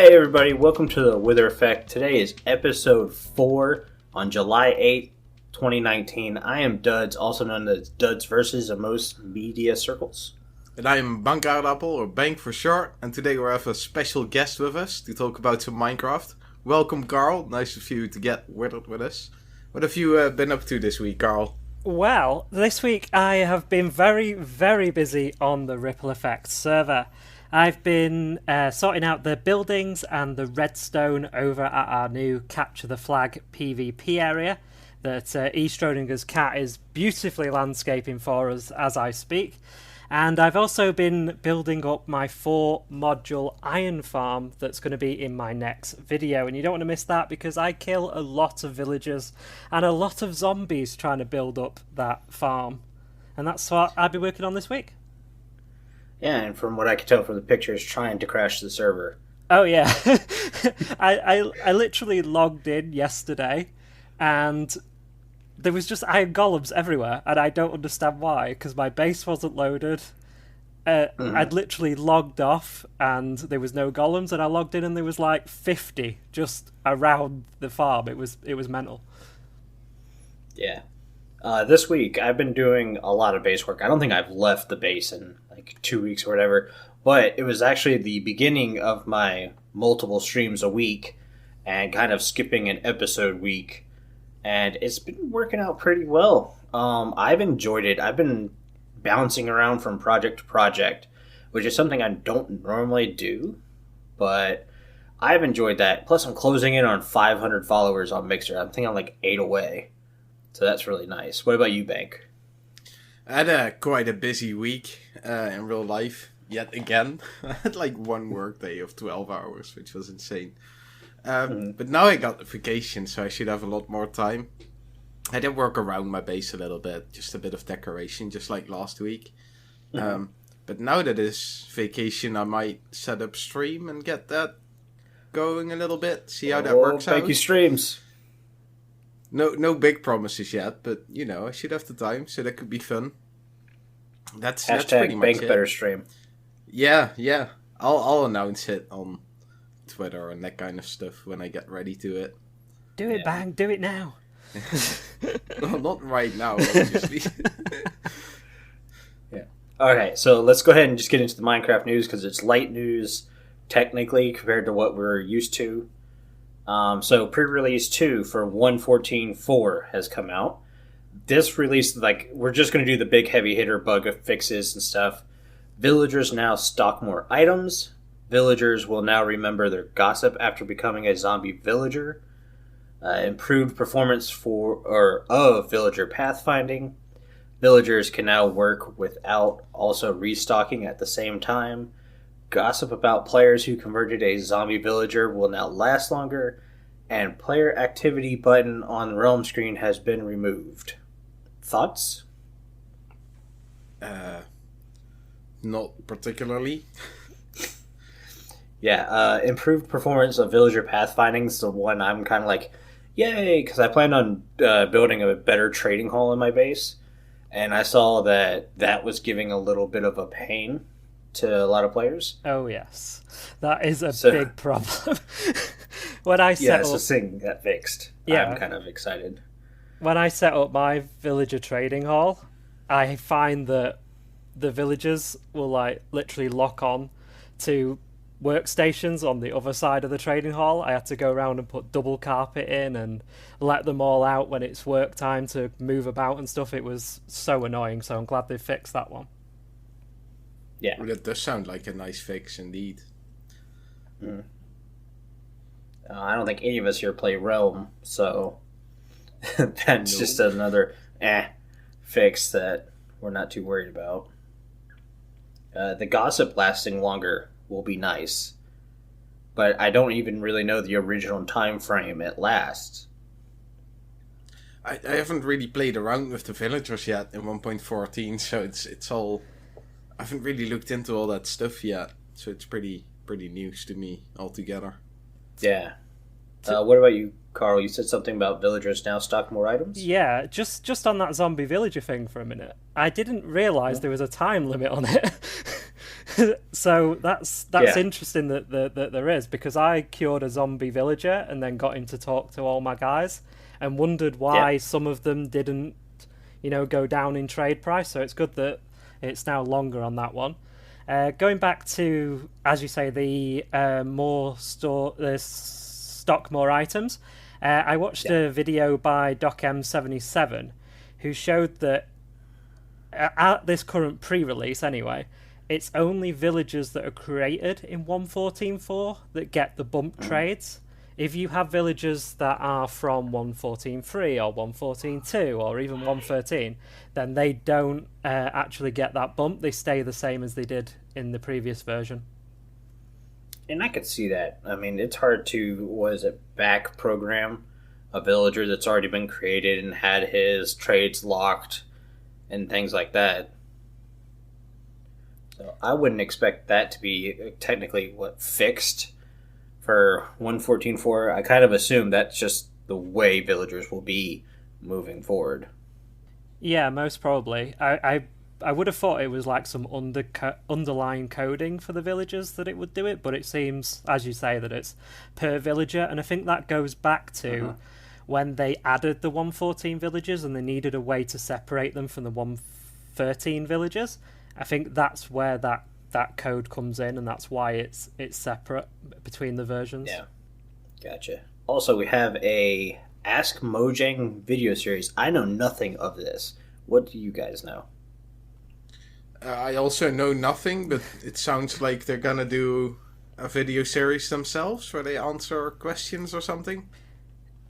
Hey everybody, welcome to the Wither Effect. Today is episode 4 on July 8th, 2019. I am Duds, also known as Duds Versus in most media circles. And I am Bankaardappel, or Bank for short, and today we have a special guest with us to talk about some Minecraft. Welcome, Carl. Nice of you to get withered with us. What have you been up to this week, Carl? Well, this week I have been very, very busy on the Ripple Effect server. I've been sorting out the buildings and the redstone over at our new Capture the Flag PvP area that E. Schrodinger's cat is beautifully landscaping for us as I speak. And I've also been building up my 4-module iron farm that's going to be in my next video. And you don't want to miss that because I kill a lot of villagers and a lot of zombies trying to build up that farm. And that's what I'll be working on this week. Yeah, and from what I can tell from the pictures, trying to crash the server. Oh yeah, I literally logged in yesterday, and there was just iron golems everywhere, and I don't understand why, because my base wasn't loaded. I'd literally logged off, and there was no golems, and I logged in, and there was like 50 just around the farm. It was mental. Yeah. This week, I've been doing a lot of base work. I don't think I've left the base in like 2 weeks or whatever, but it was actually the beginning of my multiple streams a week and kind of skipping an episode week, and it's been working out pretty well. I've enjoyed it. I've been bouncing around from project to project, which is something I don't normally do, but I've enjoyed that. Plus, I'm closing in on 500 followers on Mixer. I think I'm like 8 away. So that's really nice. What about you, Bank? I had quite a busy week in real life, yet again. I had like one work day of 12 hours, which was insane. But now I got the vacation, so I should have a lot more time. I did work around my base a little bit, just a bit of decoration, just like last week. But now that it's vacation, I might set up stream and get that going a little bit, see how that works out. Thank you, streams. No big promises yet, but you know, I should have the time, so that could be fun. That's pretty much Bank it. Better Stream. Yeah. I'll announce it on Twitter and that kind of stuff when I get ready to it. Do it, Bang! Do it now. No, not right now, obviously. Yeah. Okay, so let's go ahead and just get into the Minecraft news because it's light news, technically, compared to what we're used to. So pre-release 2 for 1.14.4 has come out. This release, like, we're just going to do the big heavy hitter bug fixes and stuff. Villagers now stock more items. Villagers will now remember their gossip after becoming a zombie villager. Improved performance of villager pathfinding. Villagers can now work without also restocking at the same time. Gossip about players who converted a zombie villager will now last longer, and player activity button on the realm screen has been removed. Thoughts? Not particularly. Yeah, improved performance of villager pathfinding is the one I'm kind of like, yay, because I planned on building a better trading hall in my base, and I saw that was giving a little bit of a pain to a lot of players. Oh yes, that is a big problem. When I set it's a thing that fixed. Yeah, I'm kind of excited. When I set up my villager trading hall, I find that the villagers will like literally lock on to workstations on the other side of the trading hall. I had to go around and put double carpet in and let them all out when it's work time to move about and stuff. It was so annoying, so I'm glad they fixed that one. Yeah. Well, that does sound like a nice fix indeed. I don't think any of us here play Realm, so that's just another fix that we're not too worried about. The gossip lasting longer will be nice, but I don't even really know the original time frame it lasts. I haven't really played around with the villagers yet in 1.14, so it's all... I haven't really looked into all that stuff yet, so it's pretty news to me altogether. Yeah. What about you, Carl? You said something about villagers now stock more items? Yeah, just on that zombie villager thing for a minute. I didn't realise there was a time limit on it. So that's interesting that there is, because I cured a zombie villager and then got him to talk to all my guys and wondered why some of them didn't, go down in trade price. So it's good that it's now longer on that one. Going back to, as you say, the stock more items. I watched a video by DocM77 who showed that at this current pre-release anyway, it's only villagers that are created in 1.14.4 that get the bump trades. If you have villagers that are from 1.14.3 or 1.14.2 or even 1.13, then they don't actually get that bump. They stay the same as they did in the previous version. And I could see that. I mean, it's hard to, back program a villager that's already been created and had his trades locked and things like that. So I wouldn't expect that to be technically fixed for 1.14.4. I kind of assume that's just the way villagers will be moving forward. Yeah, most probably. I would have thought it was like some underlying coding for the villagers that it would do it, but it seems, as you say, that it's per villager, and I think that goes back to when they added the 1.14 villagers and they needed a way to separate them from the 1.13 villagers. I think that's where that code comes in, and that's why it's separate between the versions. Yeah, gotcha. Also, we have a Ask Mojang video series. I know nothing of this. What do you guys know? I also know nothing, but it sounds like they're gonna do a video series themselves where they answer questions or something.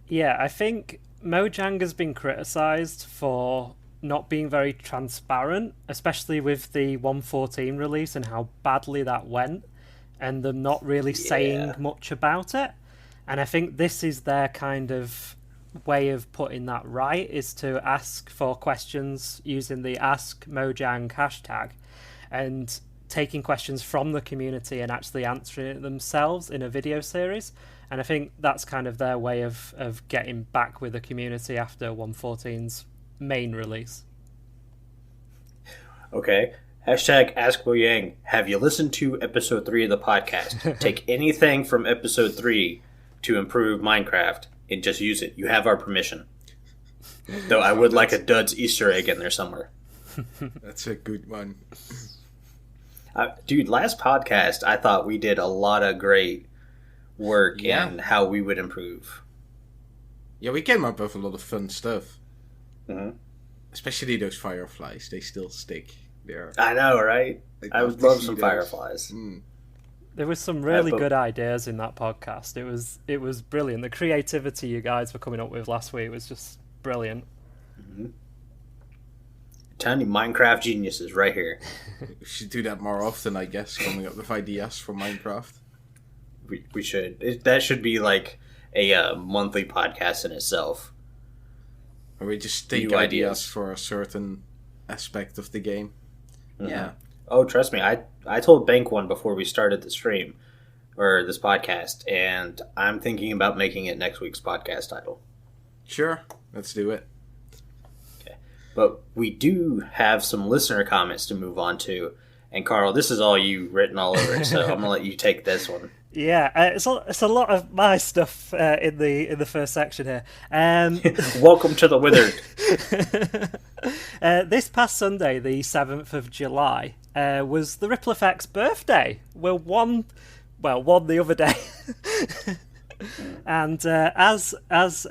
Yeah, I think Mojang has been criticised for not being very transparent, especially with the 1.14 release and how badly that went, and them not really saying much about it. And I think this is their kind of way of putting that right, is to ask for questions using the Ask Mojang hashtag and taking questions from the community and actually answering it themselves in a video series. And I think that's kind of their way of getting back with the community after 1.14's main release. Okay. Hashtag Ask Mojang. Have you listened to episode 3 of the podcast? Take anything from episode 3 to improve Minecraft and just use it. You have our permission. Though I would like a Duds Easter egg in there somewhere. That's a good one. Dude, last podcast, I thought we did a lot of great work in how we would improve. Yeah, we came up with a lot of fun stuff. Mm-hmm. Especially those fireflies. They still stick there. I know, right? I would love some fireflies. There was some really good ideas in that podcast. It was brilliant. The creativity you guys were coming up with last week was just brilliant. Mm-hmm. Tiny Minecraft geniuses right here. We should do that more often, I guess, coming up with ideas for Minecraft. We should. That should be like a monthly podcast in itself. Or we just take ideas for a certain aspect of the game. Mm-hmm. Yeah. Oh, trust me, I told Bank one before we started the stream, or this podcast, and I'm thinking about making it next week's podcast title. Sure, let's do it. Okay. But we do have some listener comments to move on to, and Carl, this is all you written all over it, so I'm going to let you take this one. Yeah, it's a lot of my stuff in the first section here. Welcome to the Withered. This past Sunday, the 7th of July, was the Ripple Effect's birthday. Well, one the other day. And as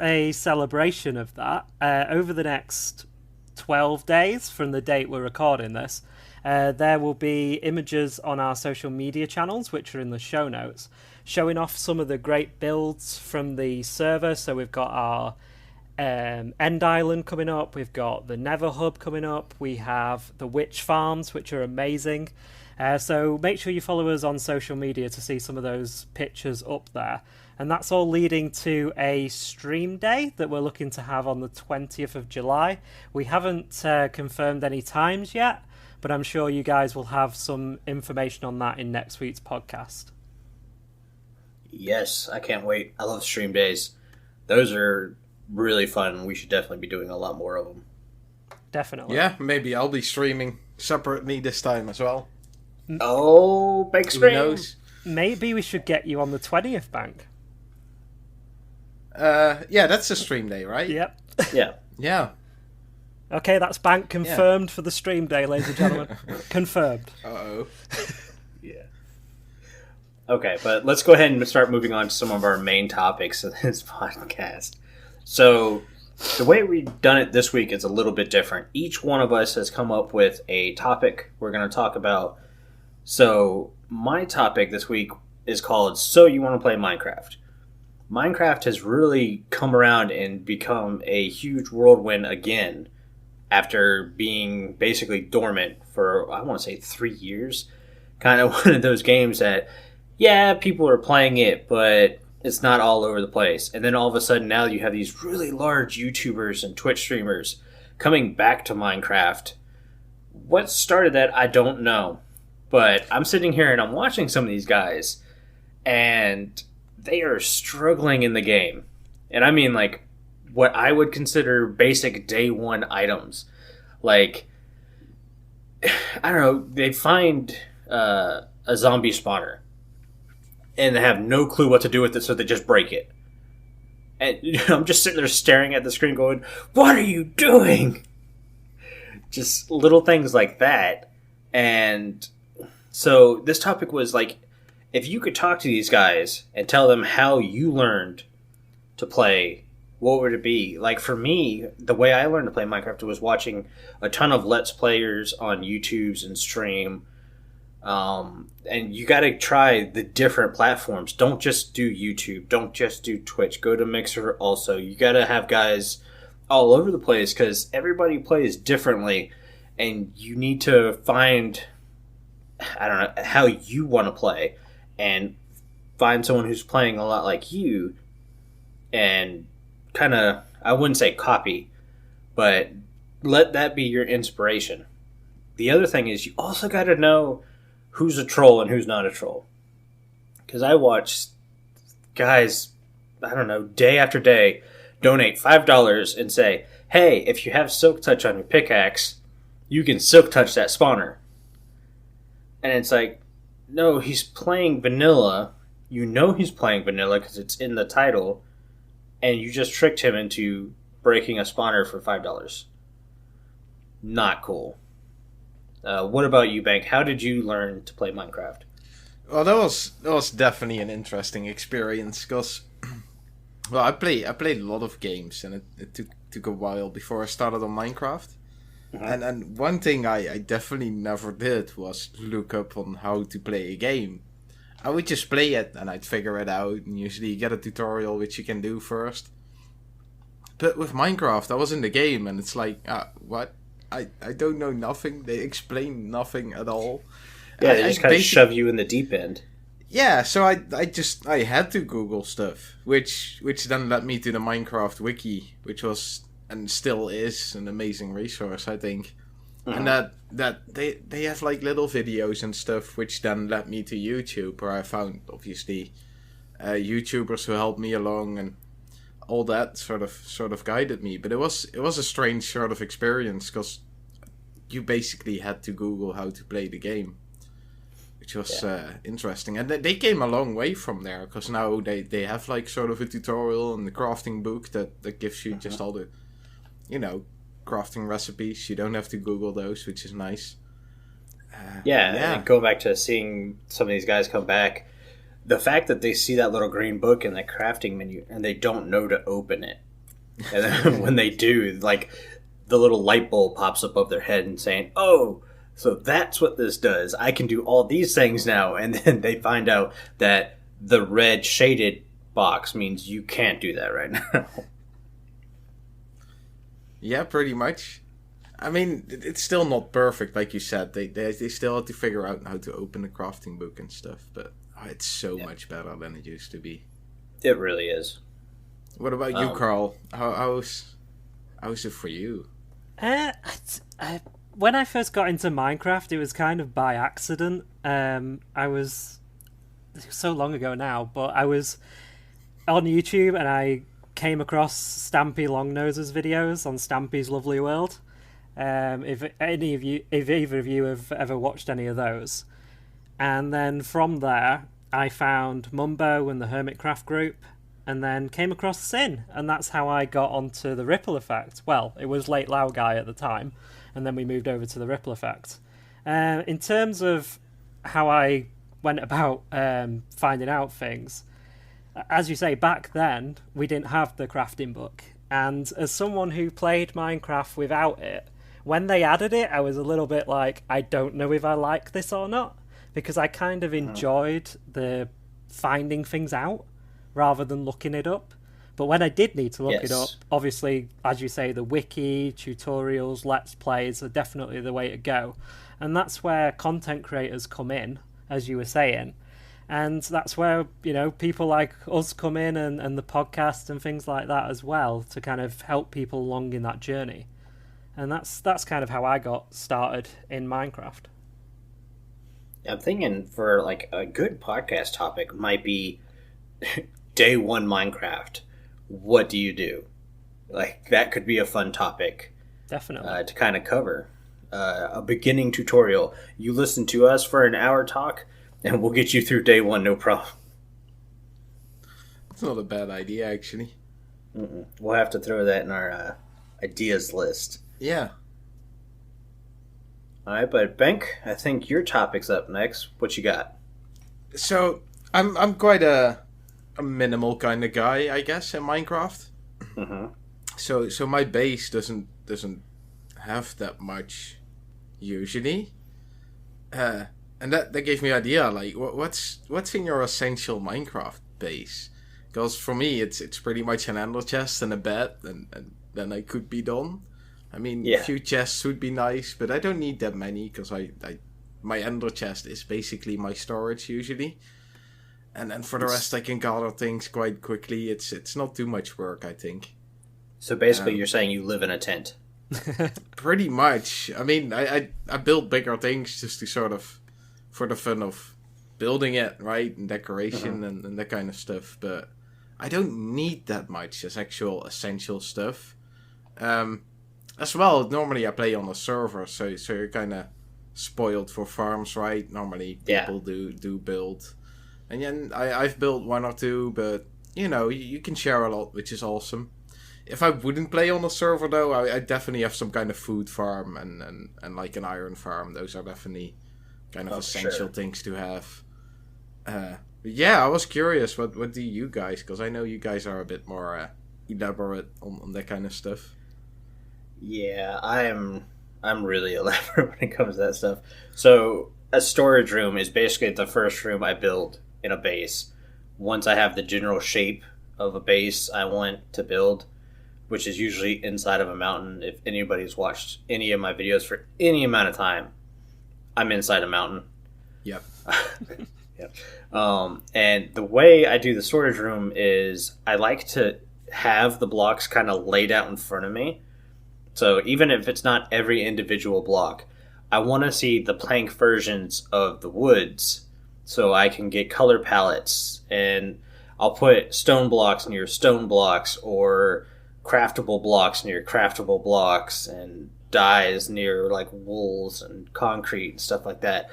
a celebration of that, over the next 12 days from the date we're recording this, there will be images on our social media channels, which are in the show notes, showing off some of the great builds from the server. So we've got our End Island coming up, we've got the Nether Hub coming up, we have the Witch Farms, which are amazing. So make sure you follow us on social media to see some of those pictures up there. And that's all leading to a stream day that we're looking to have on the 20th of July. We haven't confirmed any times yet, but I'm sure you guys will have some information on that in next week's podcast. Yes, I can't wait. I love stream days. Those are really fun. We should definitely be doing a lot more of them. Definitely. Yeah, maybe I'll be streaming separately this time as well. Oh, big Who screen. knows? Maybe we should get you on the 20th, Bank. Yeah, that's a stream day, right? Yep. Yeah. Yeah. Okay, that's Bank confirmed for the stream day, ladies and gentlemen. Confirmed. Uh-oh. Yeah. Okay, but let's go ahead and start moving on to some of our main topics of this podcast. So, the way we've done it this week is a little bit different. Each one of us has come up with a topic we're going to talk about. So, my topic this week is called So You Want to Play Minecraft. Minecraft has really come around and become a huge whirlwind again after being basically dormant for, I want to say, 3 years. Kind of one of those games that, yeah, people are playing it, but it's not all over the place. And then all of a sudden now you have these really large YouTubers and Twitch streamers coming back to Minecraft. What started that, I don't know. But I'm sitting here and I'm watching some of these guys, and they are struggling in the game. And I mean, like, what I would consider basic day one items. Like, I don't know, they find a zombie spawner, and they have no clue what to do with it, so they just break it. And I'm just sitting there staring at the screen going, what are you doing? Just little things like that. And so this topic was like, if you could talk to these guys and tell them how you learned to play, what would it be? Like, for me, the way I learned to play Minecraft was watching a ton of Let's Players on YouTube's and stream. And you got to try the different platforms. Don't just do YouTube. Don't just do Twitch. Go to Mixer also. You got to have guys all over the place because everybody plays differently. And you need to find, I don't know, how you want to play. And find someone who's playing a lot like you. And kind of, I wouldn't say copy, but let that be your inspiration. The other thing is you also got to know who's a troll and who's not a troll. Because I watch guys, I don't know, day after day, donate $5 and say, hey, if you have Silk Touch on your pickaxe, you can Silk Touch that spawner. And it's like, no, he's playing vanilla. You know he's playing vanilla because it's in the title. And you just tricked him into breaking a spawner for $5. Not cool. What about you, Bank? How did you learn to play Minecraft? Well, that was definitely an interesting experience because, well, I played a lot of games, and it took a while before I started on Minecraft. Mm-hmm. And one thing I definitely never did was look up on how to play a game. I would just play it and I'd figure it out, and usually you get a tutorial which you can do first. But with Minecraft, I was in the game and it's like, what? I don't know nothing. They explain nothing at all. Yeah, they just kind of shove you in the deep end. Yeah, so I had to Google stuff, which then led me to the Minecraft wiki, which was and still is an amazing resource, I think. Mm-hmm. And that they have like little videos and stuff, which then led me to YouTube, where I found obviously YouTubers who helped me along, and all that sort of guided me. But it was a strange sort of experience because you basically had to Google how to play the game, which was interesting. And they came a long way from there, because now they have like sort of a tutorial and the crafting book that gives you just all the, crafting recipes. You don't have to Google those, which is nice. And go back to seeing some of these guys come back. The fact that they see that little green book in the crafting menu and they don't know to open it. And then when they do, like, the little light bulb pops up above their head and saying, oh, so that's what this does. I can do all these things now. And then they find out that the red shaded box means you can't do that right now. Yeah, pretty much. I mean, it's still not perfect, like you said. They still have to figure out how to open the crafting book and stuff. But it's so much better than it used to be. It really is. What about you, Carl? How's it for you? When I first got into Minecraft, it was kind of by accident. I was so long ago now, but I was on YouTube and I came across Stampy Longnose's videos on Stampy's Lovely World. If either of you have ever watched any of those, And then from there, I found Mumbo and the Hermitcraft group, and then came across Sin, and that's how I got onto the Ripple Effect. Well, it was Late Lao Guy at the time, and then we moved over to the Ripple Effect. In terms of how I went about finding out things, as you say, back then we didn't have the crafting book, and as someone who played Minecraft without it, when they added it, I was a little bit like, I don't know if I like this or not, because I kind of enjoyed the finding things out rather than looking it up. But when I did need to look it up, obviously, as you say, the wiki, tutorials, let's plays are definitely the way to go. And that's where content creators come in, as you were saying. And that's where, you know, people like us come in, and the podcast and things like that as well, to kind of help people along in that journey. And that's kind of how I got started in Minecraft. I'm thinking for like a good podcast topic might be day one Minecraft. What do you do? Like, that could be a fun topic. Definitely. To kind of cover. A beginning tutorial. You listen to us for an hour talk, and we'll get you through day one, no problem. It's not a bad idea, actually. We'll have to throw that in our ideas list. Yeah. All right, but Benk, I think your topic's up next. What you got? So I'm quite a minimal kind of guy, I guess, in Minecraft. Mm-hmm. So my base doesn't have that much usually, and that gave me an idea. Like, what's in your essential Minecraft base? Because for me, it's pretty much an ender chest and a bed, and then I could be done. I mean, a few chests would be nice, but I don't need that many, because my ender chest is basically my storage usually. And then for the rest, I can gather things quite quickly. It's not too much work, I think. So basically, you're saying you live in a tent. Pretty much. I mean, I build bigger things just to sort of, for the fun of building it, right? And decoration and that kind of stuff. But I don't need that much as actual essential stuff. As well, normally I play on a server, so you're kind of spoiled for farms, right? Normally people do build. And then I've built one or two, but, you know, you can share a lot, which is awesome. If I wouldn't play on a server, though, I definitely have some kind of food farm and like an iron farm. Those are definitely kind of essential things to have. But yeah, I was curious, what do you guys, because I know you guys are a bit more elaborate on that kind of stuff. Yeah, I'm really elaborate when it comes to that stuff. So a storage room is basically the first room I build in a base. Once I have the general shape of a base I want to build, which is usually inside of a mountain. If anybody's watched any of my videos for any amount of time, I'm inside a mountain. Yep. Yep. And the way I do the storage room is I like to have the blocks kind of laid out in front of me. So even if it's not every individual block, I want to see the plank versions of the woods so I can get color palettes, and I'll put stone blocks near stone blocks, or craftable blocks near craftable blocks, and dyes near like wools and concrete and stuff like that.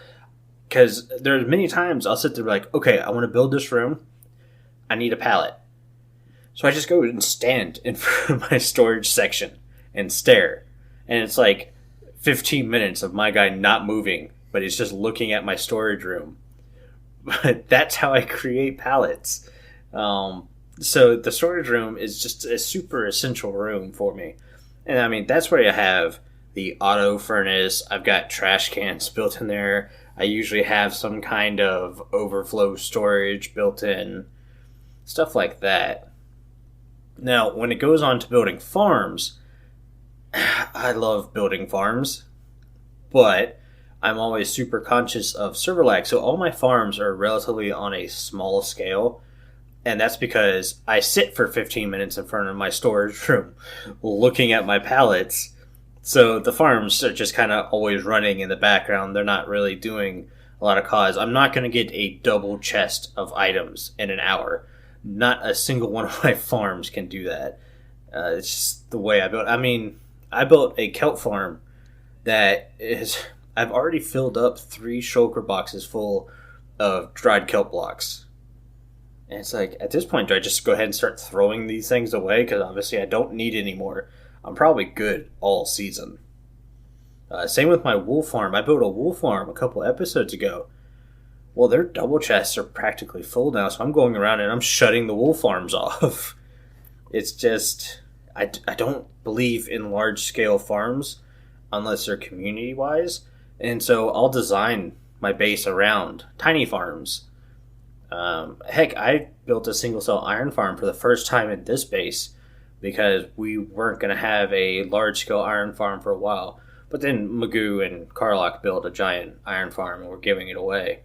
Because there's many times I'll sit there like, okay, I want to build this room. I need a pallet. So I just go and stand in front of my storage section and stare. And it's like 15 minutes of my guy not moving, but he's just looking at my storage room. But that's how I create pallets. So the storage room is just a super essential room for me. And I mean, that's where you have the auto furnace. I've got trash cans built in there. I usually have some kind of overflow storage built in. Stuff like that. Now, when it goes on to building farms, I love building farms, but I'm always super conscious of server lag. So all my farms are relatively on a small scale. And that's because I sit for 15 minutes in front of my storage room looking at my pallets. So the farms are just kind of always running in the background. They're not really doing a lot of cause. I'm not going to get a double chest of items in an hour. Not a single one of my farms can do that. It's just the way I built. I mean, I built a kelp farm that is I've already filled up 3 shulker boxes full of dried kelp blocks. And it's like, at this point, do I just go ahead and start throwing these things away? Because obviously I don't need any more. I'm probably good all season. Same with my wool farm. I built a wool farm a couple episodes ago. Well, their double chests are practically full now, so I'm going around and I'm shutting the wool farms off. It's just, I don't believe in large-scale farms unless they're community-wise. And so I'll design my base around tiny farms. Heck, I built a single-cell iron farm for the first time in this base because we weren't going to have a large-scale iron farm for a while. But then Magoo and Carlock built a giant iron farm and we're giving it away.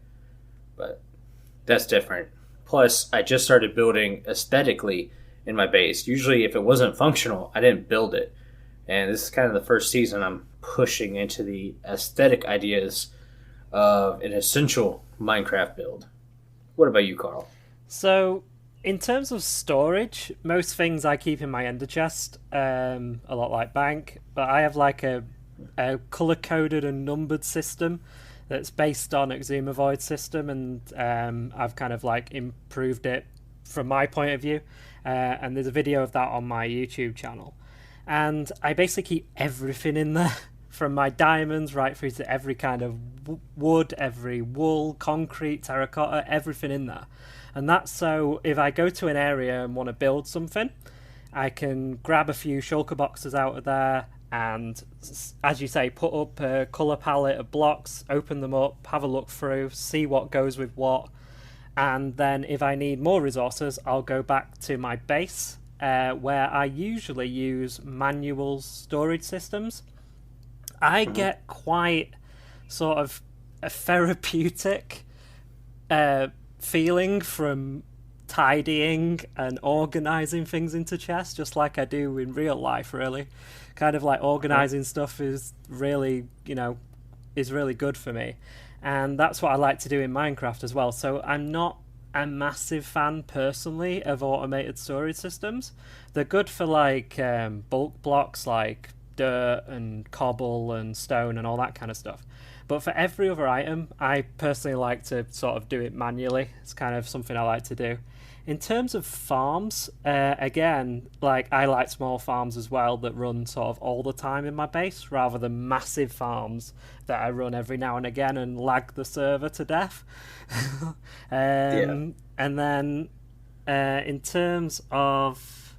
But that's different. Plus, I just started building aesthetically in my base. Usually, if it wasn't functional, I didn't build it. And this is kind of the first season I'm pushing into the aesthetic ideas of an essential Minecraft build. What about you, Carl? So, in terms of storage, most things I keep in my ender chest, a lot like Bank, but I have like a color-coded and numbered system that's based on Exuma Void system, and I've kind of like improved it from my point of view, and there's a video of that on my YouTube channel. And I basically keep everything in there, from my diamonds right through to every kind of wood, every wool, concrete, terracotta, everything in there. And that's so if I go to an area and want to build something, I can grab a few shulker boxes out of there and, as you say, put up a colour palette of blocks, open them up, have a look through, see what goes with what. And then if I need more resources, I'll go back to my base, where I usually use manual storage systems. I get quite sort of a therapeutic feeling from tidying and organising things into chests, just like I do in real life, really. Kind of like organising stuff is really, is really good for me. And that's what I like to do in Minecraft as well. So I'm not a massive fan personally of automated storage systems. They're good for like bulk blocks like dirt and cobble and stone and all that kind of stuff. But for every other item, I personally like to sort of do it manually. It's kind of something I like to do. In terms of farms, again, like I like small farms as well that run sort of all the time in my base, rather than massive farms that I run every now and again and lag the server to death. And then in terms of...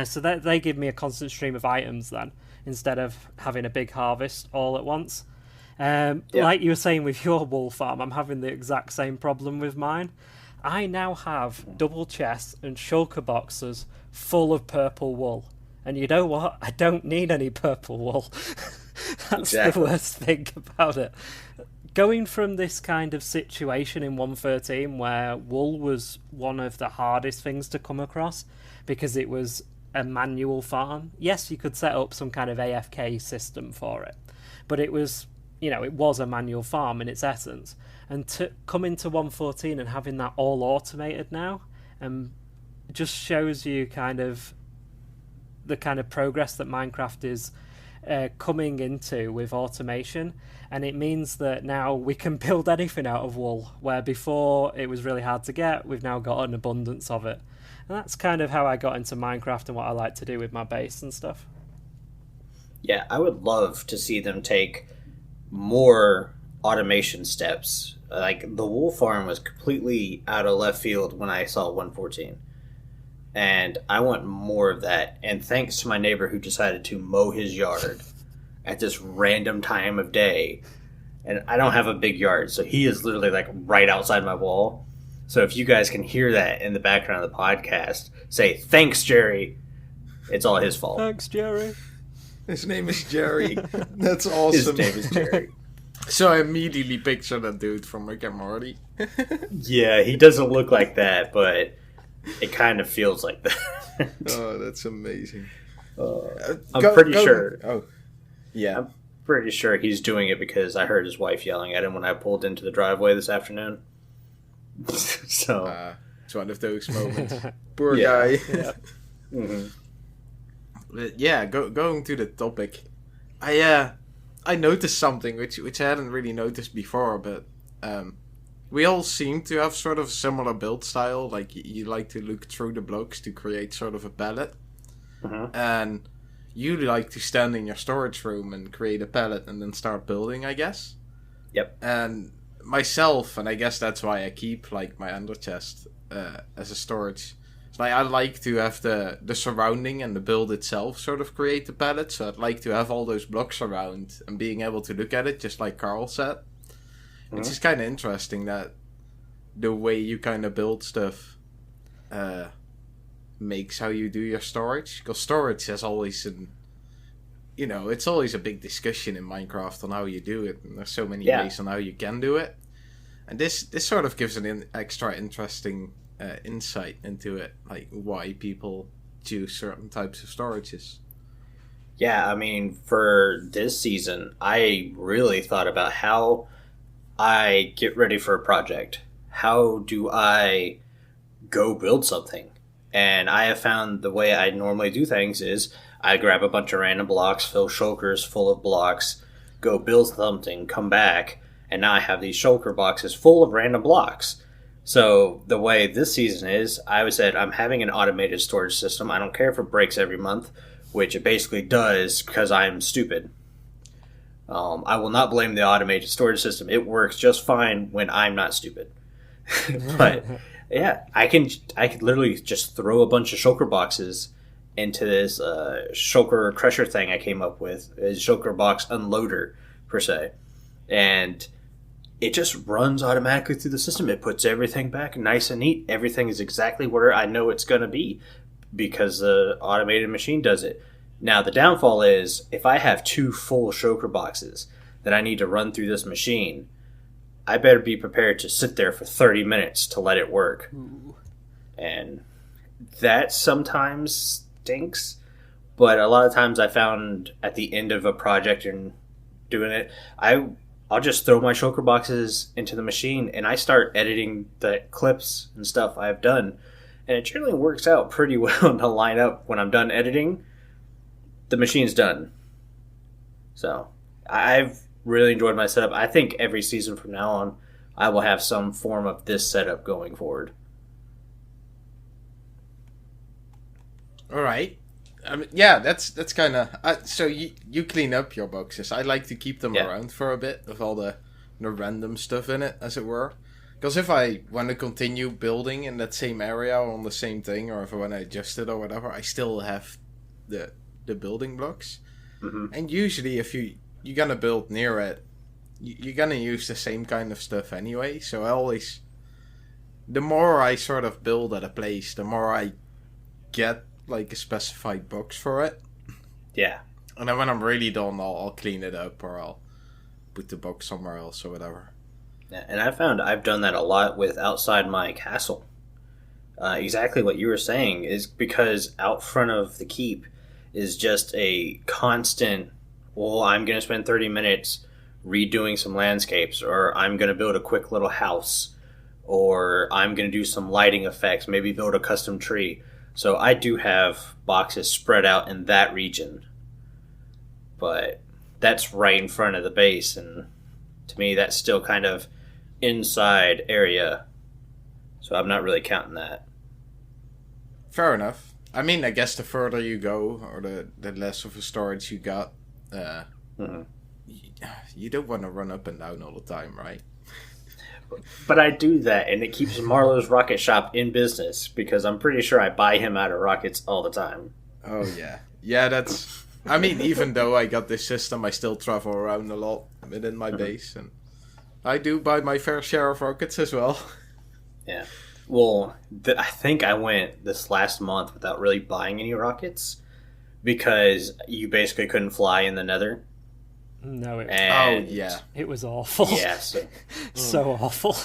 so they give me a constant stream of items then, instead of having a big harvest all at once. Like you were saying with your wool farm, I'm having the exact same problem with mine. I now have double chests and shulker boxes full of purple wool. And you know what? I don't need any purple wool. That's the worst thing about it. Going from this kind of situation in 1.13 where wool was one of the hardest things to come across because it was a manual farm. Yes, you could set up some kind of AFK system for it, but it was... it was a manual farm in its essence. And to come into 1.14 and having that all automated now, just shows you kind of the kind of progress that Minecraft is coming into with automation. And it means that now we can build anything out of wool, where before it was really hard to get. We've now got an abundance of it. And that's kind of how I got into Minecraft and what I like to do with my base and stuff. Yeah, I would love to see them take more automation steps. Like the wool farm was completely out of left field when I saw 1.14, and I want more of that. And thanks to my neighbor who decided to mow his yard at this random time of day, and I don't have a big yard, so he is literally like right outside my wall. So if you guys can hear that in the background of the podcast, say thanks, Jerry. It's all his fault. Thanks, Jerry. His name is Jerry. That's awesome. His name is Jerry. So I immediately picture that dude from Rick and Morty. Yeah, he doesn't look like that, but it kind of feels like that. Oh, that's amazing. I'm pretty sure. Oh, yeah. I'm pretty sure he's doing it because I heard his wife yelling at him when I pulled into the driveway this afternoon. So it's one of those moments. Poor guy. Yeah. Mm-hmm. Yeah, going to the topic. I noticed something which I hadn't really noticed before, but we all seem to have sort of a similar build style. Like you like to look through the blocks to create sort of a palette, and you like to stand in your storage room and create a palette and then start building, I guess. Yep. And myself, and I guess that's why I keep like my ender chest as a storage. Like I like to have the surrounding and the build itself sort of create the palette, so I'd like to have all those blocks around and being able to look at it, just like Carl said. It's just kind of interesting that the way you kind of build stuff makes how you do your storage. Because storage has always it's always a big discussion in Minecraft on how you do it, and there's so many ways on how you can do it. And this sort of gives an extra interesting insight into it, like why people choose certain types of storages. Yeah, I mean, for this season, I really thought about how I get ready for a project. How do I go build something? And I have found the way I normally do things is I grab a bunch of random blocks, fill shulkers full of blocks, go build something, come back, and now I have these shulker boxes full of random blocks. So the way this season is, I said I'm having an automated storage system. I don't care if it breaks every month, which it basically does because I'm stupid. I will not blame the automated storage system. It works just fine when I'm not stupid. But yeah, I could literally just throw a bunch of shulker boxes into this shulker crusher thing I came up with, a shulker box unloader per se, and it just runs automatically through the system. It puts everything back nice and neat. Everything is exactly where I know it's going to be because the automated machine does it. Now, the downfall is if I have 2 full shulker boxes that I need to run through this machine, I better be prepared to sit there for 30 minutes to let it work. Ooh. And that sometimes stinks. But a lot of times I found at the end of a project and doing it, I'll just throw my shulker boxes into the machine and I start editing the clips and stuff I've done. And it generally works out pretty well to line up when I'm done editing. The machine's done. So I've really enjoyed my setup. I think every season from now on, I will have some form of this setup going forward. All right. Yeah, that's kind of... so you clean up your boxes. I like to keep them around for a bit with all the random stuff in it, as it were. Because if I want to continue building in that same area or on the same thing, or if I want to adjust it or whatever, I still have the building blocks. Mm-hmm. And usually if you're going to build near it, you're going to use the same kind of stuff anyway. So I always... The more I sort of build at a place, the more I get like a specified box for it. Yeah. And then when I'm really done, I'll clean it up or I'll put the box somewhere else or whatever. Yeah, and I found I've done that a lot with outside my castle. Exactly what you were saying is because out front of the keep is just a constant, well, I'm going to spend 30 minutes redoing some landscapes, or I'm going to build a quick little house, or I'm going to do some lighting effects, maybe build a custom tree. So I do have boxes spread out in that region. But that's right in front of the base, and to me that's still kind of inside area. So I'm not really counting that. Fair enough. I mean, I guess the further you go, or the less of a storage you got, you don't want to run up and down all the time, right? But I do that, and it keeps Marlowe's Rocket Shop in business, because I'm pretty sure I buy him out of rockets all the time. Oh, yeah. Yeah, that's... I mean, even though I got this system, I still travel around a lot within my base, and I do buy my fair share of rockets as well. Yeah. Well, I think I went this last month without really buying any rockets, because you basically couldn't fly in the nether. No, it was awful. Yeah, so awful.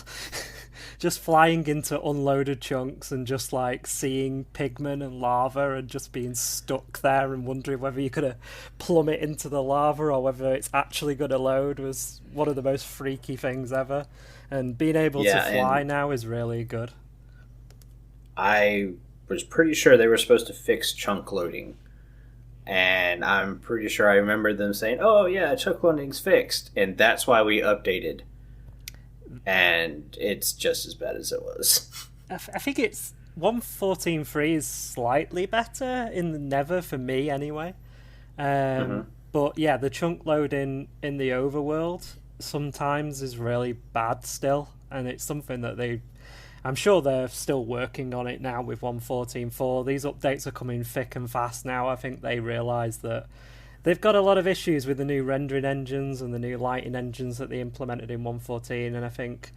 Just flying into unloaded chunks and just like seeing pigmen and lava and just being stuck there and wondering whether you could plummet into the lava or whether it's actually going to load was one of the most freaky things ever. And being able to fly now is really good. I was pretty sure they were supposed to fix chunk loading. And I'm pretty sure I remember them saying, "Oh yeah, choke loading's fixed," and that's why we updated. And it's just as bad as it was. I think it's 1.14.3 is slightly better in the Nether for me anyway. But yeah, the chunk loading in the overworld sometimes is really bad still, and it's something that I'm sure they're still working on it now with 1.14.4. These updates are coming thick and fast now. I think they realise that they've got a lot of issues with the new rendering engines and the new lighting engines that they implemented in 1.14, and I think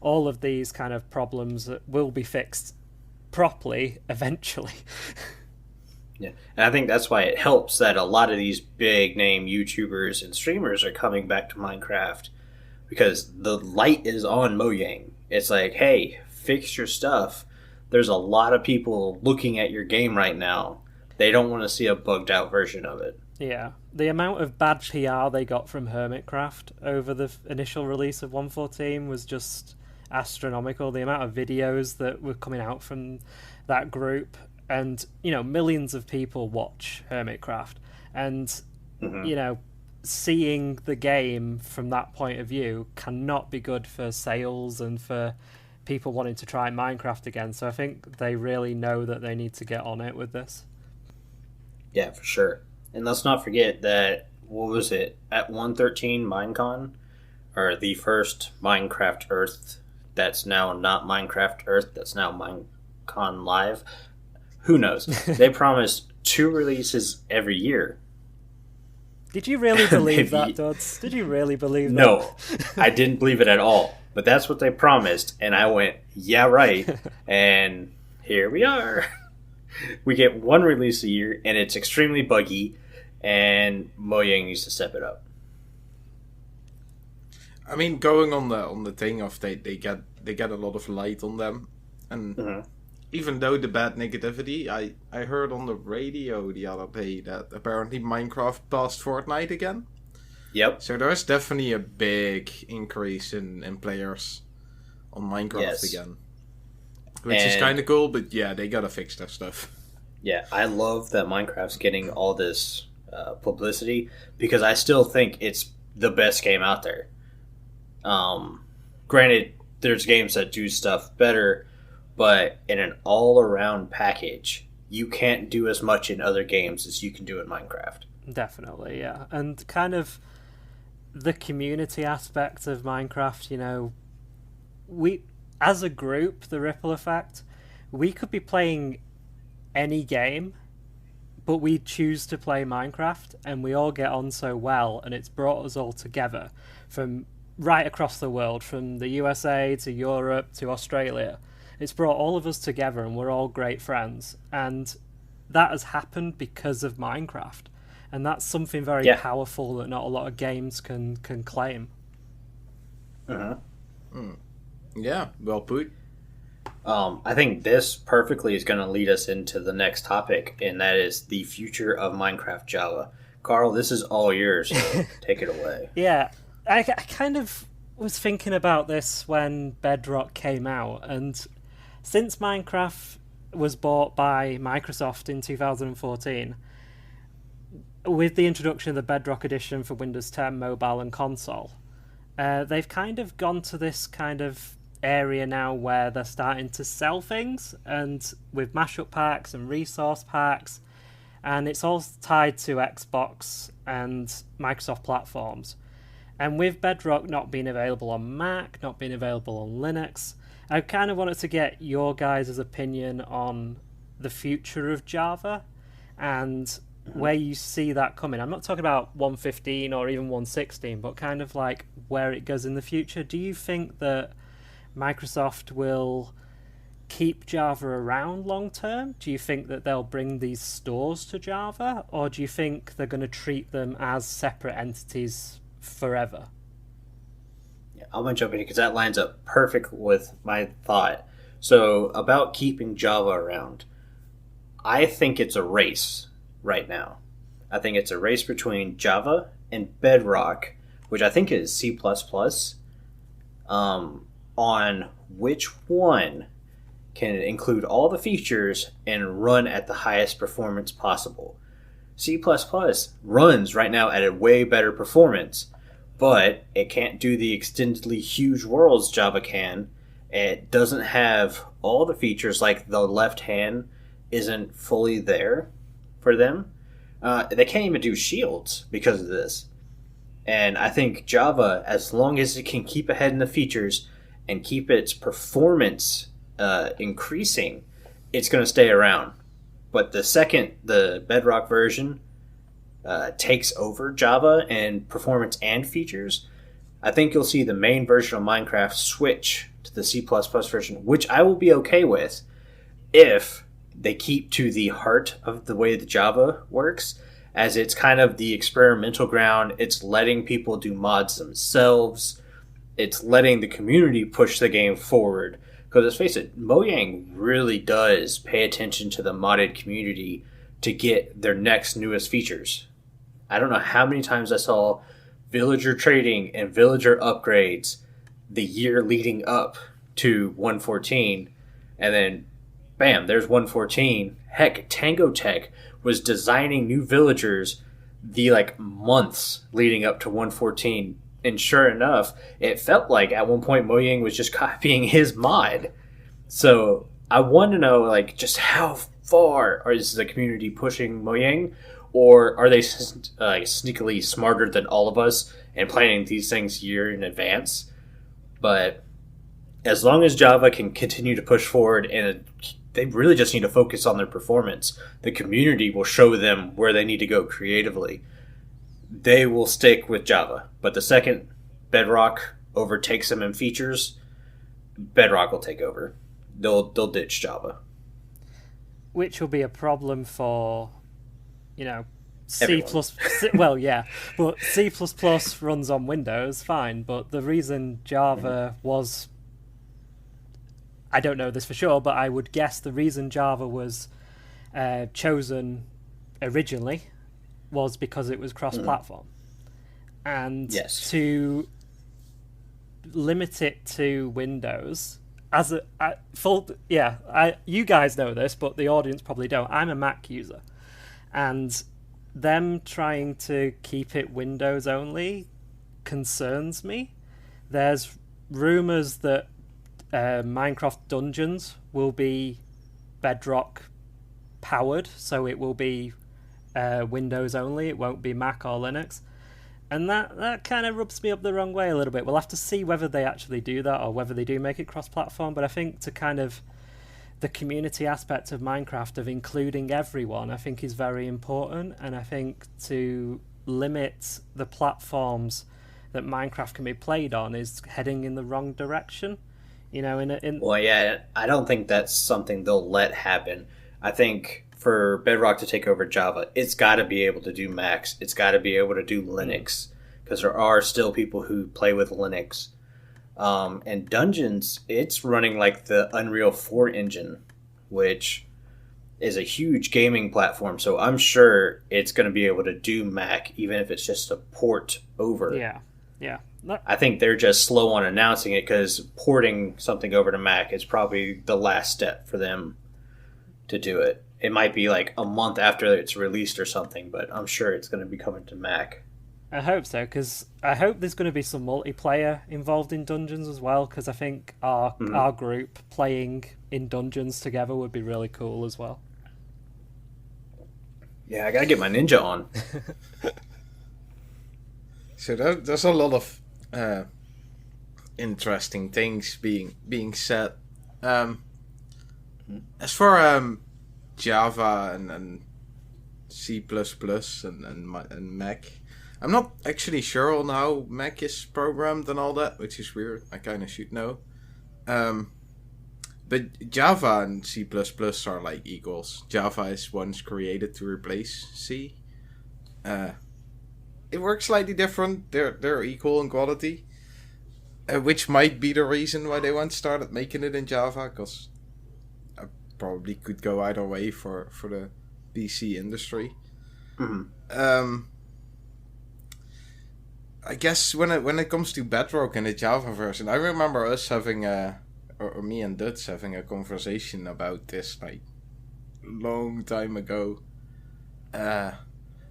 all of these kind of problems will be fixed properly eventually. Yeah, and I think that's why it helps that a lot of these big name YouTubers and streamers are coming back to Minecraft, because the light is on Mojang. It's like, hey, fix your stuff. There's a lot of people looking at your game right now. They don't want to see a bugged out version of it. Yeah, the amount of bad PR they got from Hermitcraft over the initial release of 1.14 was just astronomical. The amount of videos that were coming out from that group, and millions of people watch Hermitcraft, and seeing the game from that point of view cannot be good for sales and for people wanting to try Minecraft again. So I think they really know that they need to get on it with this. Yeah, for sure. And let's not forget that, what was it, at 113 Minecon, or the first Minecraft Earth that's now not Minecraft Earth, that's now Minecon Live, who knows? They promised 2 releases every year. Did you really believe that, Dodds? Did you really believe that? No, I didn't believe it at all. But that's what they promised, and I went, yeah, right. And here we are. We get 1 release a year, and it's extremely buggy, and Mojang needs to step it up. I mean, going on the thing of they get a lot of light on them, and even though the bad negativity, I heard on the radio the other day that apparently Minecraft passed Fortnite again. Yep. So there's definitely a big increase in players on Minecraft again. Which is kind of cool, but yeah, they gotta fix their stuff. Yeah, I love that Minecraft's getting all this publicity, because I still think it's the best game out there. Granted, there's games that do stuff better, but in an all-around package, you can't do as much in other games as you can do in Minecraft. Definitely, yeah. And kind of the community aspect of Minecraft, we, as a group, the ripple effect, we could be playing any game, but we choose to play Minecraft, and we all get on so well, and it's brought us all together from right across the world, from the USA to Europe to Australia. It's brought all of us together, and we're all great friends, and that has happened because of Minecraft. And that's something very powerful that not a lot of games can claim. Yeah, well put. I think this perfectly is going to lead us into the next topic, and that is the future of Minecraft Java. Carl, this is all yours, so take it away. Yeah, I kind of was thinking about this when Bedrock came out, and since Minecraft was bought by Microsoft in 2014, with the introduction of the Bedrock Edition for Windows 10 mobile and console, they've kind of gone to this kind of area now where they're starting to sell things, and with mashup packs and resource packs, and it's all tied to Xbox and Microsoft platforms. And with Bedrock not being available on Mac, not being available on Linux, I kind of wanted to get your guys' opinion on the future of Java and where you see that coming. I'm not talking about 1.15 or even 1.16, but kind of like where it goes in the future. Do you think that Microsoft will keep Java around long term? Do you think that they'll bring these stores to Java, or do you think they're going to treat them as separate entities forever? Yeah, I'm going to jump in because that lines up perfect with my thought. So, about keeping Java around, I think it's a race right now. I think it's a race between Java and Bedrock, which I think is C++, on which one can include all the features and run at the highest performance possible. C++ runs right now at a way better performance, but it can't do the extendedly huge worlds Java can. It doesn't have all the features, like the left hand isn't fully there for them. They can't even do shields because of this. And I think Java, as long as it can keep ahead in the features and keep its performance increasing, it's going to stay around. But the second the Bedrock version takes over Java and performance and features, I think you'll see the main version of Minecraft switch to the C++ version, which I will be okay with if they keep to the heart of the way the Java works, as it's kind of the experimental ground. It's letting people do mods themselves. It's letting the community push the game forward. Because let's face it, Mojang really does pay attention to the modded community to get their next newest features. I don't know how many times I saw villager trading and villager upgrades the year leading up to 1.14, and then bam, there's 1.14. Heck, Tango Tech was designing new villagers the months leading up to 1.14. And sure enough, it felt like at one point Mojang was just copying his mod. So I want to know just how far is the community pushing Mojang, or are they sneakily smarter than all of us and planning these things a year in advance? But as long as Java can continue to push forward, and they really just need to focus on their performance, the community will show them where they need to go creatively. They will stick with Java. But the second Bedrock overtakes them in features, Bedrock will take over. They'll ditch Java. Which will be a problem for, C++. Everyone. Well, yeah, but C++ runs on Windows, fine. But the reason Java was, I don't know this for sure, but I would guess the reason Java was chosen originally was because it was cross-platform. And yes, to limit it to Windows, you guys know this, but the audience probably don't. I'm a Mac user, and them trying to keep it Windows only concerns me. There's rumors that Minecraft Dungeons will be Bedrock powered, so it will be Windows only. It won't be Mac or Linux, and that kind of rubs me up the wrong way a little bit. We'll have to see whether they actually do that or whether they do make it cross-platform. But I think to kind of the community aspect of Minecraft, of including everyone, I think is very important. And I think to limit the platforms that Minecraft can be played on is heading in the wrong direction. Well, yeah, I don't think that's something they'll let happen. I think for Bedrock to take over Java, it's got to be able to do Macs. It's got to be able to do Linux, because there are still people who play with Linux. And Dungeons, it's running like the Unreal 4 engine, which is a huge gaming platform. So I'm sure it's going to be able to do Mac, even if it's just a port over. Yeah. I think they're just slow on announcing it, because porting something over to Mac is probably the last step for them to do it. It might be like a month after it's released or something, but I'm sure it's going to be coming to Mac. I hope so, because I hope there's going to be some multiplayer involved in Dungeons as well, because I think our group playing in Dungeons together would be really cool as well. Yeah, I got to get my ninja on. So there's a lot of interesting things being said. As for Java and C++ and Mac, I'm not actually sure on how Mac is programmed and all that, which is weird. I kind of should know. But Java and C++ are like equals. Java is once created to replace C. It works slightly different. They're equal in quality, which might be the reason why they once started making it in Java, because I probably could go either way for the PC industry. Mm-hmm. I guess when it comes to Bedrock and the Java version, I remember us having or me and Dutz having a conversation about this like long time ago.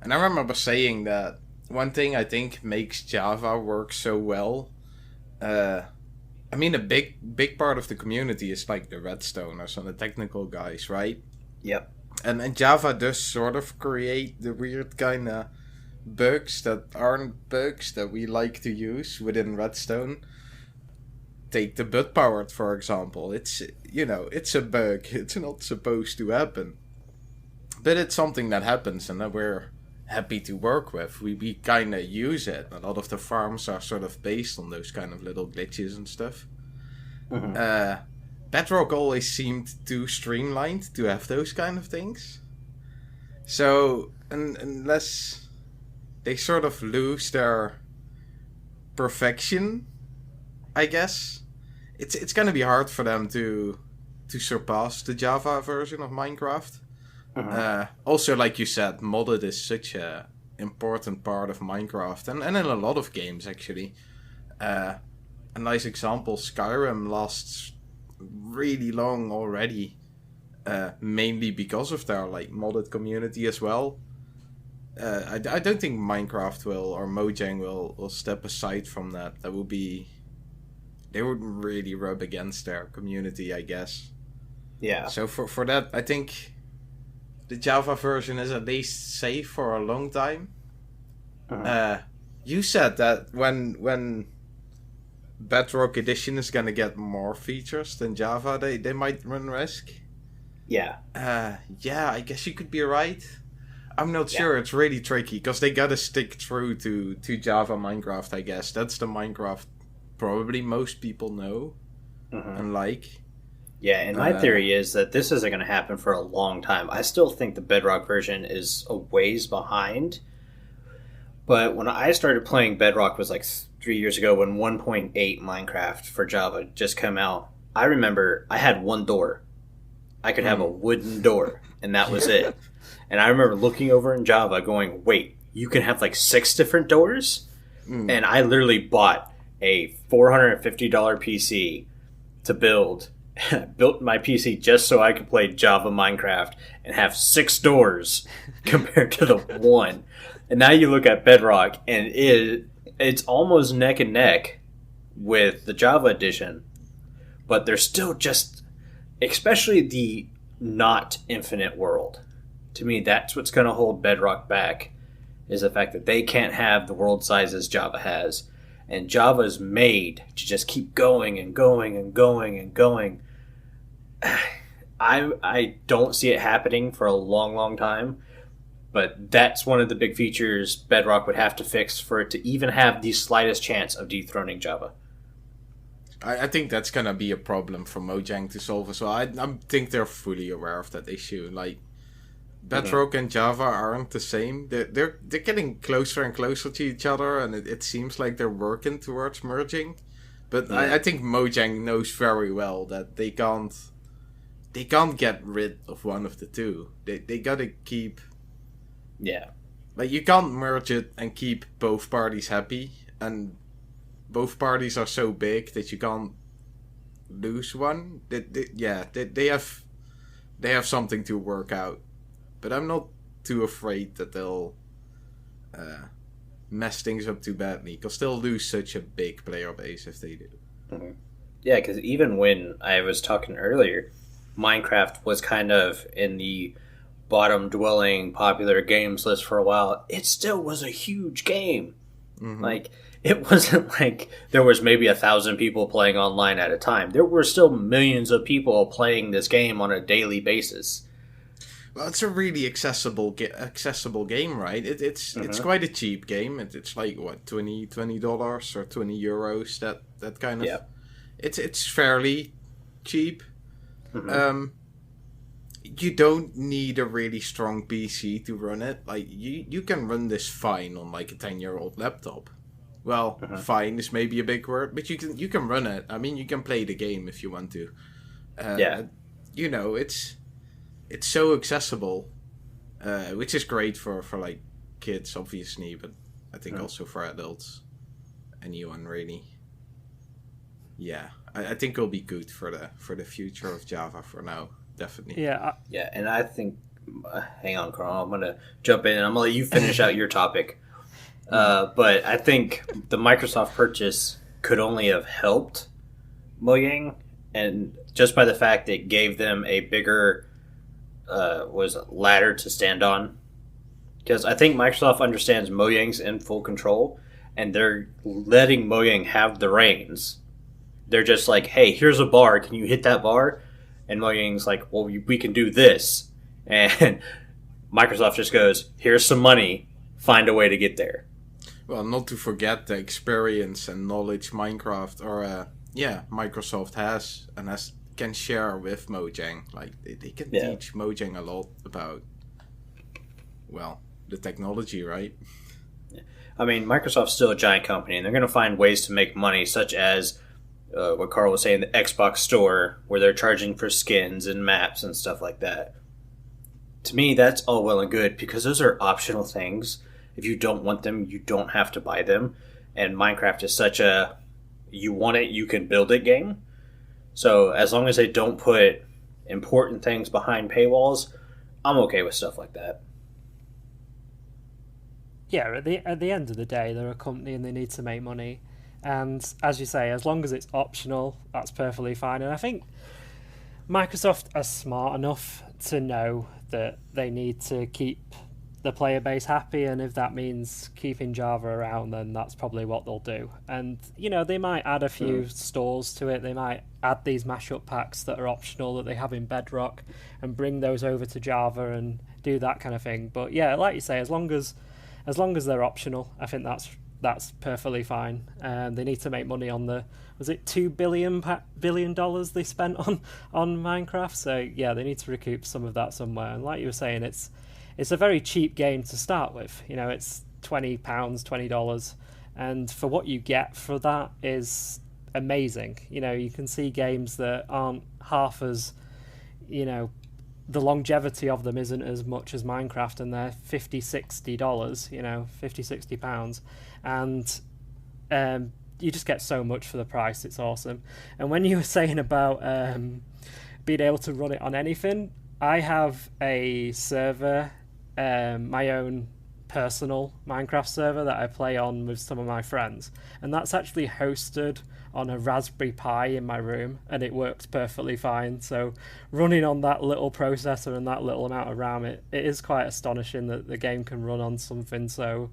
And I remember saying that one thing I think makes Java work so well. I mean, a big part of the community is like the Redstoners and the technical guys, right? Yep. And Java does sort of create the weird kind of bugs that aren't bugs that we like to use within Redstone. Take the butt powered, for example. It's a bug. It's not supposed to happen, but it's something that happens, and that we're happy to work with. We kind of use it. A lot of the farms are sort of based on those kind of little glitches and stuff. Mm-hmm. Bedrock always seemed too streamlined to have those kind of things. So, unless they sort of lose their perfection, I guess, it's gonna be hard for them to surpass the Java version of Minecraft. Also, like you said, modded is such a important part of Minecraft, and in a lot of games actually. A nice example, Skyrim lasts really long already, mainly because of their like modded community as well. I don't think Minecraft will, or Mojang will step aside from that. That would be, they would really rub against their community, I guess. Yeah. So for that, I think the Java version is at least safe for a long time. You said that when Bedrock Edition is gonna get more features than Java, they might run risk. Yeah. Yeah, I guess you could be right. I'm not sure. It's really tricky because they gotta stick true to Java Minecraft, I guess. That's the Minecraft probably most people know and like. Yeah, and my theory is that this isn't going to happen for a long time. I still think the Bedrock version is a ways behind. But when I started playing Bedrock was like 3 years ago when 1.8 Minecraft for Java just came out. I remember I had one door. I could have a wooden door, and that was it. And I remember looking over in Java going, wait, you can have like 6 different doors? And I literally bought a $450 PC to build. Built my PC just so I could play Java Minecraft and have 6 doors compared to the one. And now you look at Bedrock and it's almost neck and neck with the Java edition, but they're still just, especially the not infinite world. To me, that's what's going to hold Bedrock back, is the fact that they can't have the world sizes Java has. And Java's made to just keep going and going and going and going. I don't see it happening for a long, long time. But that's one of the big features Bedrock would have to fix for it to even have the slightest chance of dethroning Java. I think that's gonna be a problem for Mojang to solve as well. I think they're fully aware of that issue. Like, Bedrock and Java aren't the same. They're getting closer and closer to each other, and it seems like they're working towards merging. But I think Mojang knows very well that they can't get rid of one of the two. They gotta keep... Yeah. Like, you can't merge it and keep both parties happy, and both parties are so big that you can't lose one. They have something to work out. But I'm not too afraid that they'll mess things up too badly, because they'll lose such a big player base if they do. Mm-hmm. Yeah, because even when I was talking earlier, Minecraft was kind of in the bottom dwelling popular games list for a while. It still was a huge game. Mm-hmm. Like, it wasn't like there was maybe 1,000 people playing online at a time. There were still millions of people playing this game on a daily basis. Well, it's a really accessible game, right? It's quite a cheap game. It's like what, $20 or €20, that kind of. Yeah. It's fairly cheap. Mm-hmm. You don't need a really strong PC to run it. Like, you can run this fine on like a 10-year-old laptop. Well, fine is maybe a big word, but you can run it. I mean, you can play the game if you want to. You know, it's so accessible, which is great for like kids, obviously, but I think also for adults, anyone really. Yeah, I think it'll be good for the future of Java for now, definitely. Yeah, and I think hang on, Carl. I'm going to jump in and I'm going to let you finish out your topic. But I think the Microsoft purchase could only have helped Mojang, and just by the fact that it gave them a bigger ladder to stand on. Because I think Microsoft understands Mojang's in full control, and they're letting Mojang have the reins. They're just like, hey, here's a bar. Can you hit that bar? And Mojang's like, well, we can do this. And Microsoft just goes, here's some money. Find a way to get there. Well, not to forget the experience and knowledge Microsoft has and can share with Mojang. Like, they can teach Mojang a lot about, well, the technology, right? I mean, Microsoft's still a giant company, and they're going to find ways to make money, such as what Carl was saying, the Xbox Store, where they're charging for skins and maps and stuff like that. To me, that's all well and good, because those are optional things. If you don't want them, you don't have to buy them. And Minecraft is such a, you want it, you can build it game. So as long as they don't put important things behind paywalls, I'm okay with stuff like that. Yeah, at the end of the day, they're a company and they need to make money. And as you say, as long as it's optional, that's perfectly fine. And I think Microsoft are smart enough to know that they need to keep the player base happy, and if that means keeping Java around, then that's probably what they'll do. And, they might add a few stores to it. They might add these mashup packs that are optional that they have in Bedrock and bring those over to Java and do that kind of thing. But yeah, like you say, as long as they're optional, I think that's perfectly fine. They need to make money on was it $2 billion they spent on Minecraft? So yeah, they need to recoup some of that somewhere. And like you were saying, it's a very cheap game to start with. It's £20, $20, and for what you get for that is amazing. You can see games that aren't half as, the longevity of them isn't as much as Minecraft, and they're $50, $60, £50, £60, and you just get so much for the price. It's awesome. And when you were saying about being able to run it on anything, I have a server, my own personal Minecraft server that I play on with some of my friends, and that's actually hosted on a Raspberry Pi in my room, and it works perfectly fine. So running on that little processor and that little amount of RAM, it is quite astonishing that the game can run on something so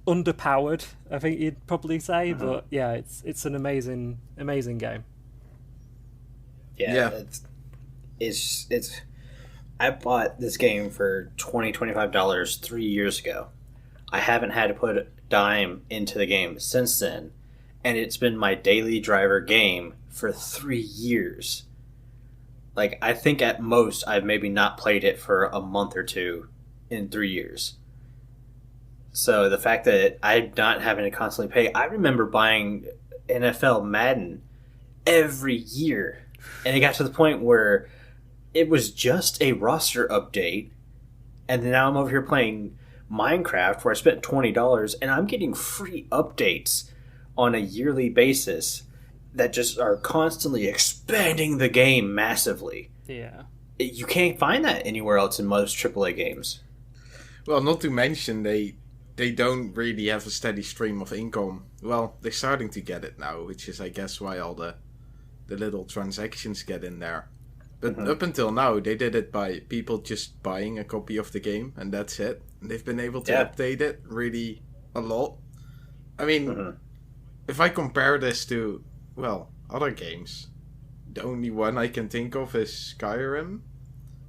underpowered, I think you'd probably say. But yeah, it's an amazing game. Yeah. It's I bought this game for $25 3 years ago. I haven't had to put a dime into the game since then, and it's been my daily driver game for 3 years. Like, I think at most I've maybe not played it for a month or two in 3 years. So the fact that I'm not having to constantly pay, I remember buying NFL Madden every year, and it got to the point where it was just a roster update, and now I'm over here playing Minecraft where I spent $20, and I'm getting free updates on a yearly basis that just are constantly expanding the game massively. Yeah. You can't find that anywhere else in most AAA games. Well, not to mention they don't really have a steady stream of income. Well, they're starting to get it now, which is, I guess, why all the little transactions get in there. But up until now, they did it by people just buying a copy of the game, and that's it. And they've been able to update it really a lot. I mean, if I compare this to, well, other games, the only one I can think of is Skyrim.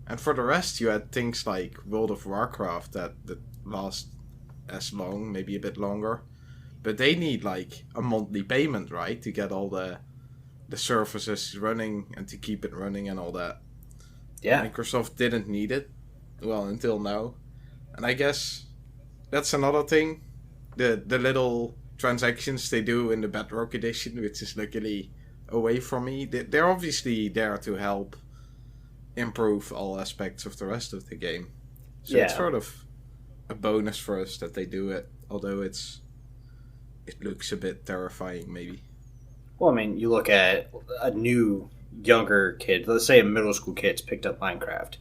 And for the rest, you had things like World of Warcraft that last as long, maybe a bit longer. But they need like a monthly payment, right, to get all the services running and to keep it running and all that. Yeah. Microsoft didn't need it, well, until now. And I guess that's another thing. The little transactions they do in the Bedrock edition, which is luckily away from me, they're obviously there to help improve all aspects of the rest of the game. So it's sort of a bonus for us that they do it, although it looks a bit terrifying maybe. Well, I mean, you look at a new, younger kid, let's say a middle school kid's picked up Minecraft.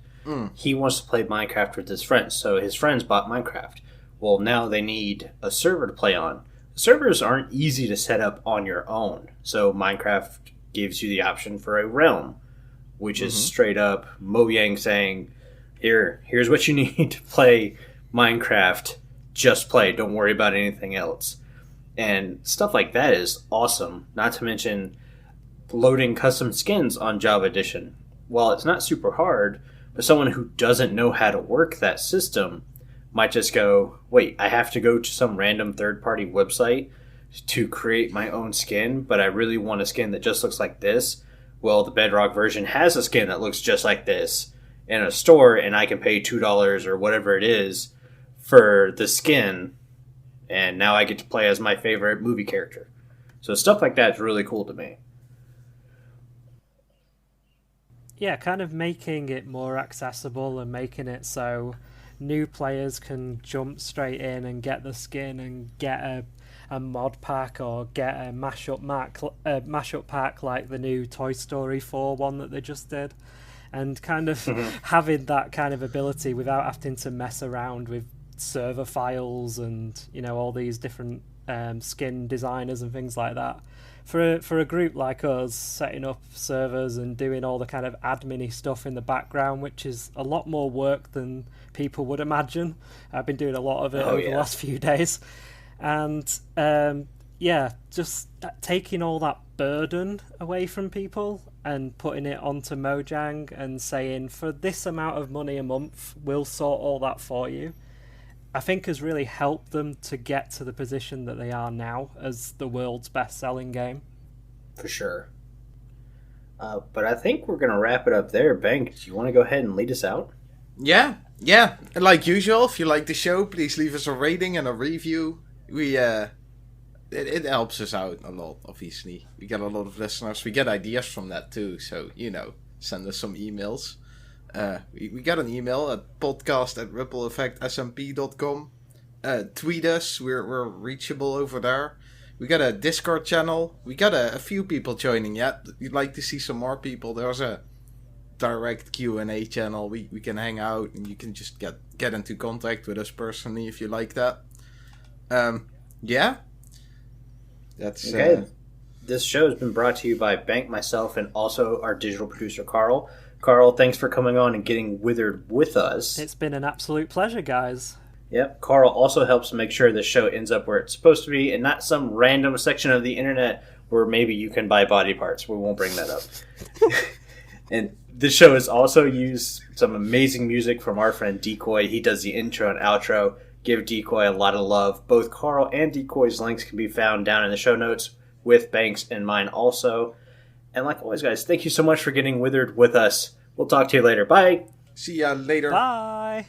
He wants to play Minecraft with his friends, so his friends bought Minecraft. Well, now they need a server to play on. Servers aren't easy to set up on your own, so Minecraft gives you the option for a realm, which is straight up Mojang saying, here's what you need to play Minecraft. Just play. Don't worry about anything else. And stuff like that is awesome. Not to mention loading custom skins on Java Edition. While it's not super hard, but someone who doesn't know how to work that system might just go, wait, I have to go to some random third-party website to create my own skin, but I really want a skin that just looks like this. Well, the Bedrock version has a skin that looks just like this in a store, and I can pay $2 or whatever it is for the skin, and now I get to play as my favorite movie character. So stuff like that is really cool to me. Yeah, kind of making it more accessible and making it so new players can jump straight in and get the skin and get a mod pack or get a mashup pack like the new Toy Story 4 one that they just did. And kind of having that kind of ability without having to mess around with server files and all these different skin designers and things like that. For a group like us, setting up servers and doing all the kind of admin-y stuff in the background, which is a lot more work than people would imagine. I've been doing a lot of it over the last few days. And just taking all that burden away from people and putting it onto Mojang and saying, for this amount of money a month, we'll sort all that for you, I think has really helped them to get to the position that they are now as the world's best-selling game. For sure. But I think we're going to wrap it up there. Bank, do you want to go ahead and lead us out? Yeah. Like usual, if you like the show, please leave us a rating and a review. It helps us out a lot, obviously. We get a lot of listeners. We get ideas from that too, so, send us some emails. We got an email at podcast@rippleeffectsmp.com. Tweet us. We're reachable over there. We got a Discord channel. We got a few people joining yet. We'd like to see some more people. There's a direct Q&A channel. We can hang out and you can just get into contact with us personally if you like that. That's okay. This show has been brought to you by Bank, myself, and also our digital producer, Carl. Carl, thanks for coming on and getting withered with us. It's been an absolute pleasure, guys. Yep. Carl also helps make sure the show ends up where it's supposed to be and not some random section of the internet where maybe you can buy body parts. We won't bring that up. And this show has also used some amazing music from our friend Decoy. He does the intro and outro. Give Decoy a lot of love. Both Carl and Decoy's links can be found down in the show notes with Banks and mine also. And like always, guys, thank you so much for getting withered with us. We'll talk to you later. Bye. See ya later. Bye.